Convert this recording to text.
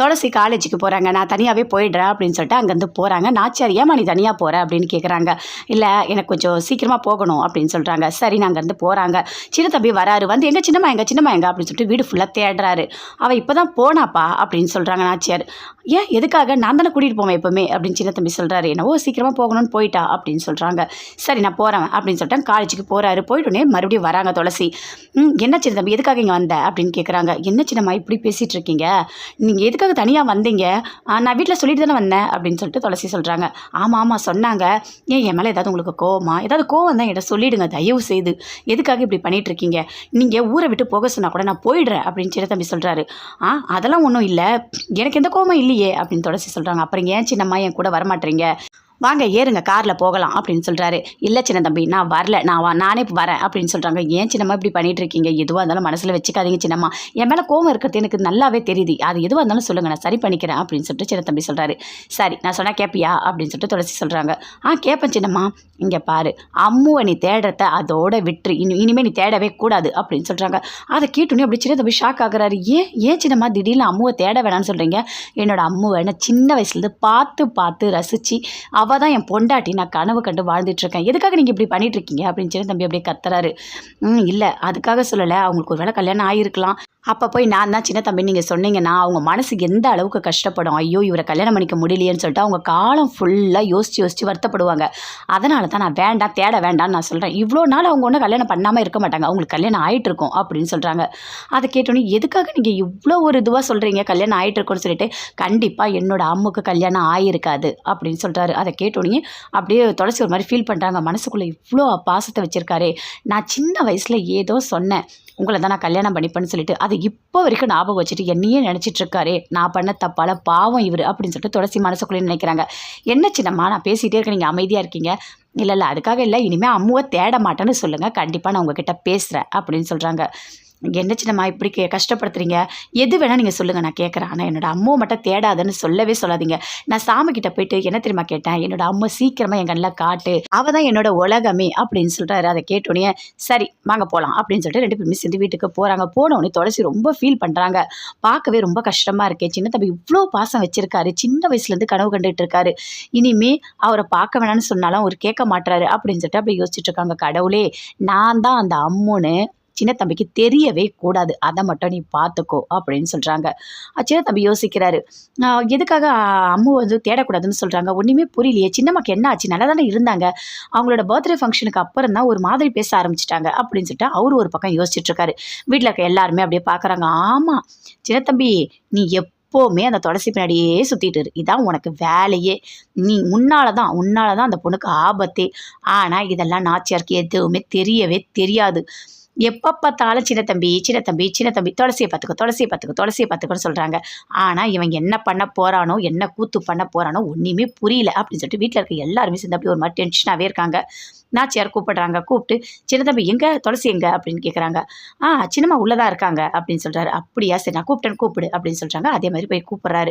துளசி காலேஜுக்கு போகிறாங்க, நான் தனியாகவே போயிடுறேன் அப்படின்னு சொல்லிட்டு அங்கேருந்து போகிறாங்க. நாச்சியார் ஏமா நீ தனியாக போகிற அப்படின்னு கேட்குறாங்க. இல்லை எனக்கு கொஞ்சம் சீக்கிரமாக போகணும் அப்படின்னு சொல்கிறாங்க. சரி நான் அங்கேருந்து போகிறாங்க. சின்ன தம்பி வராரு, வந்து எங்கள் சின்னம்மா எங்க அப்படின்னு சொல்லிட்டு வீடு ஃபுல்லாக தேடுறாரு. அவள் இப்போ தான் போனாப்பா அப்படின்னு சொல்கிறாங்க நாச்சியார். ஏன் எதுக்காக? நான் தானே கூட்டிகிட்டு போவேன் எப்போவுமே அப்படின்னு சின்ன தம்பி சொல்கிறாரு. என்னவோ சீக்கிரமாக போகணும்னு போயிட்டா அப்படின்னு சொல்கிறாங்க. சரி நான் போகிறேன் அப்படின்னு சொல்லிட்டு காலேஜுக்கு போகிறாரு. போயிட்டுனே மறுபடியும் வராங்க துளசி. என்ன சின்ன தம்பி எதுக்காக இங்கே வந்த அப்படின்னு கேட்குறாங்க. என்ன சின்னம்மா இப்படி பேசிகிட்டு இருக்கீங்க, நீங்கள் எதுக்காக தனியாக வந்தீங்க? நான் வீட்டில் சொல்லிட்டு தானே வந்தேன் அப்படின்னு சொல்லிட்டு துளசி சொல்கிறாங்க. ஆமாம் சொன்னாங்க. ஏன் என் மேலே ஏதாவது உங்களுக்கு கோவமா? ஏதாவது கோவம் தான் என்கிட்ட சொல்லிவிடுங்க தயவு செய்து. எதுக்காக இப்படி பண்ணிகிட்டு இருக்கீங்க? நீங்கள் ஊரை விட்டு போக சொன்னால் கூட நான் போயிடுறேன் அப்படின்னு சின்ன தம்பி சொல்கிறாரு. அதெல்லாம் ஒன்றும் இல்லை, எனக்கு எந்த கோவமும் இல்லையே அப்படின்னு துளசி சொல்கிறாங்க. அப்புறம் ஏன் சின்னம்மா என் கூட வரமாட்டீங்க? வாங்க ஏறுங்க காரில் போகலாம் அப்படின்னு சொல்கிறாரு. இல்லை சின்ன தம்பி நான் வரல, நானே வரேன் அப்படின்னு சொல்கிறாங்க. ஏன் சின்னம்மா இப்படி பண்ணிகிட்டு இருக்கீங்க? எதுவாக இருந்தாலும் மனசில் வச்சுக்காதீங்க சின்னம்மா, என் மேலே கோவம் இருக்கிறது எனக்கு நல்லாவே தெரியுது, அது எதுவாக இருந்தாலும் சொல்லுங்கள் நான் சரி பண்ணிக்கிறேன் அப்படின்னு சொல்லிட்டு சின்ன தம்பி சொல்கிறாரு. சரி நான் சொன்னால் கேட்பியா அப்படின்னு சொல்லிட்டு துளசி சொல்கிறாங்க. கேட்பேன் சின்னம்மா. இங்கே பாரு, அம்முவை நீ தேடுறத அதோட விட்டுரு, இனிமேல் நீ தேடவே கூடாது அப்படின்னு சொல்கிறாங்க. அதை கேட்டோன்னே அப்படி சின்ன தம்பி ஷாக் ஆகுறாரு. ஏன் சின்னம்மா திடீர்னு அம்முவை தேட வேணான்னு சொல்கிறீங்க? என்னோட அம்முவை நான் சின்ன வயசுலேருந்து பார்த்து ரசித்து அவள் தான் என் பொண்டாட்டி, நான் கனவு கண்டு வாழ்ந்துட்டுருக்கேன், எதுக்காக நீங்கள் இப்படி பண்ணிகிட்ருக்கீங்க அப்படின்னு சின்ன தம்பி அப்படியே கத்துறாரு. இல்லை அதுக்காக சொல்லலை, அவங்களுக்கு ஒரு வேளை கல்யாணம் ஆகிருக்கலாம், அப்போ போய் நான் தான் சின்ன தம்பி நீங்கள் சொன்னீங்கன்னா அவங்க மனசு எந்த அளவுக்கு கஷ்டப்படும், ஐயோ இவரை கல்யாணம் பண்ணிக்க முடியலையேன்னு சொல்லிட்டு அவங்க காலம் ஃபுல்லாக யோசித்து வருத்தப்படுவாங்க. அதனால தான் நான் வேண்டாம் தேட வேண்டாம்னு நான் சொல்கிறேன். இவ்வளோ நாள் அவங்க ஒன்றும் கல்யாணம் பண்ணாமல் இருக்க மாட்டாங்க, அவங்களுக்கு கல்யாணம் ஆகிட்டு இருக்கும் அப்படின்னு சொல்கிறாங்க. அதை கேட்டோன்னே எதுக்காக நீங்கள் இவ்வளோ ஒரு இதுவாக சொல்கிறீங்க கல்யாணம் ஆகிட்டு இருக்குன்னு சொல்லிட்டு? கண்டிப்பாக என்னோட அம்முக்கு கல்யாணம் ஆகிருக்காது அப்படின்னு சொல்கிறாரு. அதை கேட்டோன்னே அப்படியே துளசி ஒரு மாதிரி ஃபீல் பண்ணுறாங்க. மனசுக்குள்ளே இவ்வளோ பாசத்தை வச்சுருக்காரே, நான் சின்ன வயசில் ஏதோ சொன்னேன் உங்களை தான் நான் கல்யாணம் பண்ணிப்பேன்னு சொல்லிட்டு அதை இப்போ வரைக்கும் ஞாபகம் வச்சுட்டு என்னையே நினச்சிட்டு இருக்காரே, நான் பண்ண தப்பால பாவம் இவர் அப்படின்னு சொல்லிட்டு துளசி மனசுக்குள்ளே நினைக்கிறாங்க. என்ன சின்னம்மா நான் பேசிகிட்டே இருக்கேன், நீங்கள் அமைதியாக இருக்கீங்க? இல்லை அதுக்காக இல்லை, இனிமேல் அம்முவை தேட மாட்டேன்னு சொல்லுங்கள், கண்டிப்பாக நான் உங்ககிட்ட பேசுகிறேன் அப்படின்னு சொல்கிறாங்க. என்ன சின்னம்மா இப்படி கஷ்டப்படுத்துறீங்க? எது வேணால் நீங்கள் சொல்லுங்கள் நான் கேட்குறேன், ஆனால் என்னோடய அம்மாவை மட்டும் தேடாதுன்னு சொல்லவே சொல்லாதீங்க. நான் சாமிக்கிட்ட போயிட்டு என்ன தெரியுமா கேட்டேன், என்னோட அம்மா சீக்கிரமாக என் கண்ணில் காட்டு, அவள் தான் என்னோட உலகமே அப்படின்னு சொல்கிறாரு. அதை கேட்டோன்னே சரி வாங்க போகலாம் அப்படின்னு சொல்லிட்டு ரெண்டு பேருமே சேர்ந்து வீட்டுக்கு போகிறாங்க. போனோடனே துளசி ரொம்ப ஃபீல் பண்ணுறாங்க. பார்க்கவே ரொம்ப கஷ்டமாக இருக்கே, சின்ன தம்பி இவ்வளோ பாசம் வச்சுருக்காரு, சின்ன வயசுலேருந்து கனவு கண்டுட்டு இருக்காரு, இனிமே அவரை பார்க்க வேணான்னு சொன்னாலும் அவர் கேட்க மாட்டுறாரு அப்படின்னு சொல்லிட்டு அப்படி யோசிச்சுட்டு இருக்காங்க. கடவுளே, நான் தான் அந்த அம்முன்னு சின்ன தம்பிக்கு தெரியவே கூடாது, அதை மட்டும் நீ பார்த்துக்கோ அப்படின்னு சொல்கிறாங்க. சின்ன தம்பி யோசிக்கிறாரு. எதுக்காக அம்மு வந்து தேடக்கூடாதுன்னு சொல்கிறாங்க? ஒன்றுமே புரியலையே, சின்னம்மாக்கு என்ன ஆச்சு? நல்லா தானே இருந்தாங்க, அவங்களோட பர்த்டே ஃபங்க்ஷனுக்கு அப்புறம் தான் ஒரு மாதிரி பேச ஆரம்பிச்சிட்டாங்க அப்படின்னு சொல்லிட்டு அவரு ஒரு பக்கம் யோசிச்சுட்ருக்காரு. வீட்டில் இருக்க எல்லாருமே அப்படியே பார்க்குறாங்க. ஆமாம் சின்ன தம்பி, நீ எப்போவுமே அந்த துளசி பின்னாடியே சுற்றிட்டு இரு, இதான் உனக்கு வேலையே, நீ உன்னால தான் அந்த பொண்ணுக்கு ஆபத்தே. ஆனால் இதெல்லாம் நாச்சியாருக்கு எதுவுமே தெரியவே தெரியாது. எப்போ பார்த்தாலும் சின்ன தம்பி துளசியை பார்த்துக்கோன்னு சொல்கிறாங்க. ஆனால் இவன் என்ன பண்ண போகிறானோ, என்ன கூத்து பண்ண போகிறானோ ஒன்றுமே புரியல அப்படின்னு சொல்லிட்டு வீட்டில் இருக்க எல்லாருமே சேர்ந்து அப்படி ஒரு மாதிரி டென்ஷனாகவே இருக்காங்க. நாச்சியார் கூப்பிடுறாங்க. கூப்பிட்டு சின்ன தம்பி எங்கே, துளசி எங்கே அப்படின்னு கேட்குறாங்க. சின்னம்மா உள்ளதாக இருக்காங்க அப்படின்னு சொல்கிறாரு. அப்படியா, சரி நான் கூப்பிட்டேன்னு கூப்பிடு அப்படின்னு சொல்கிறாங்க. அதே மாதிரி போய் கூப்பிட்றாரு.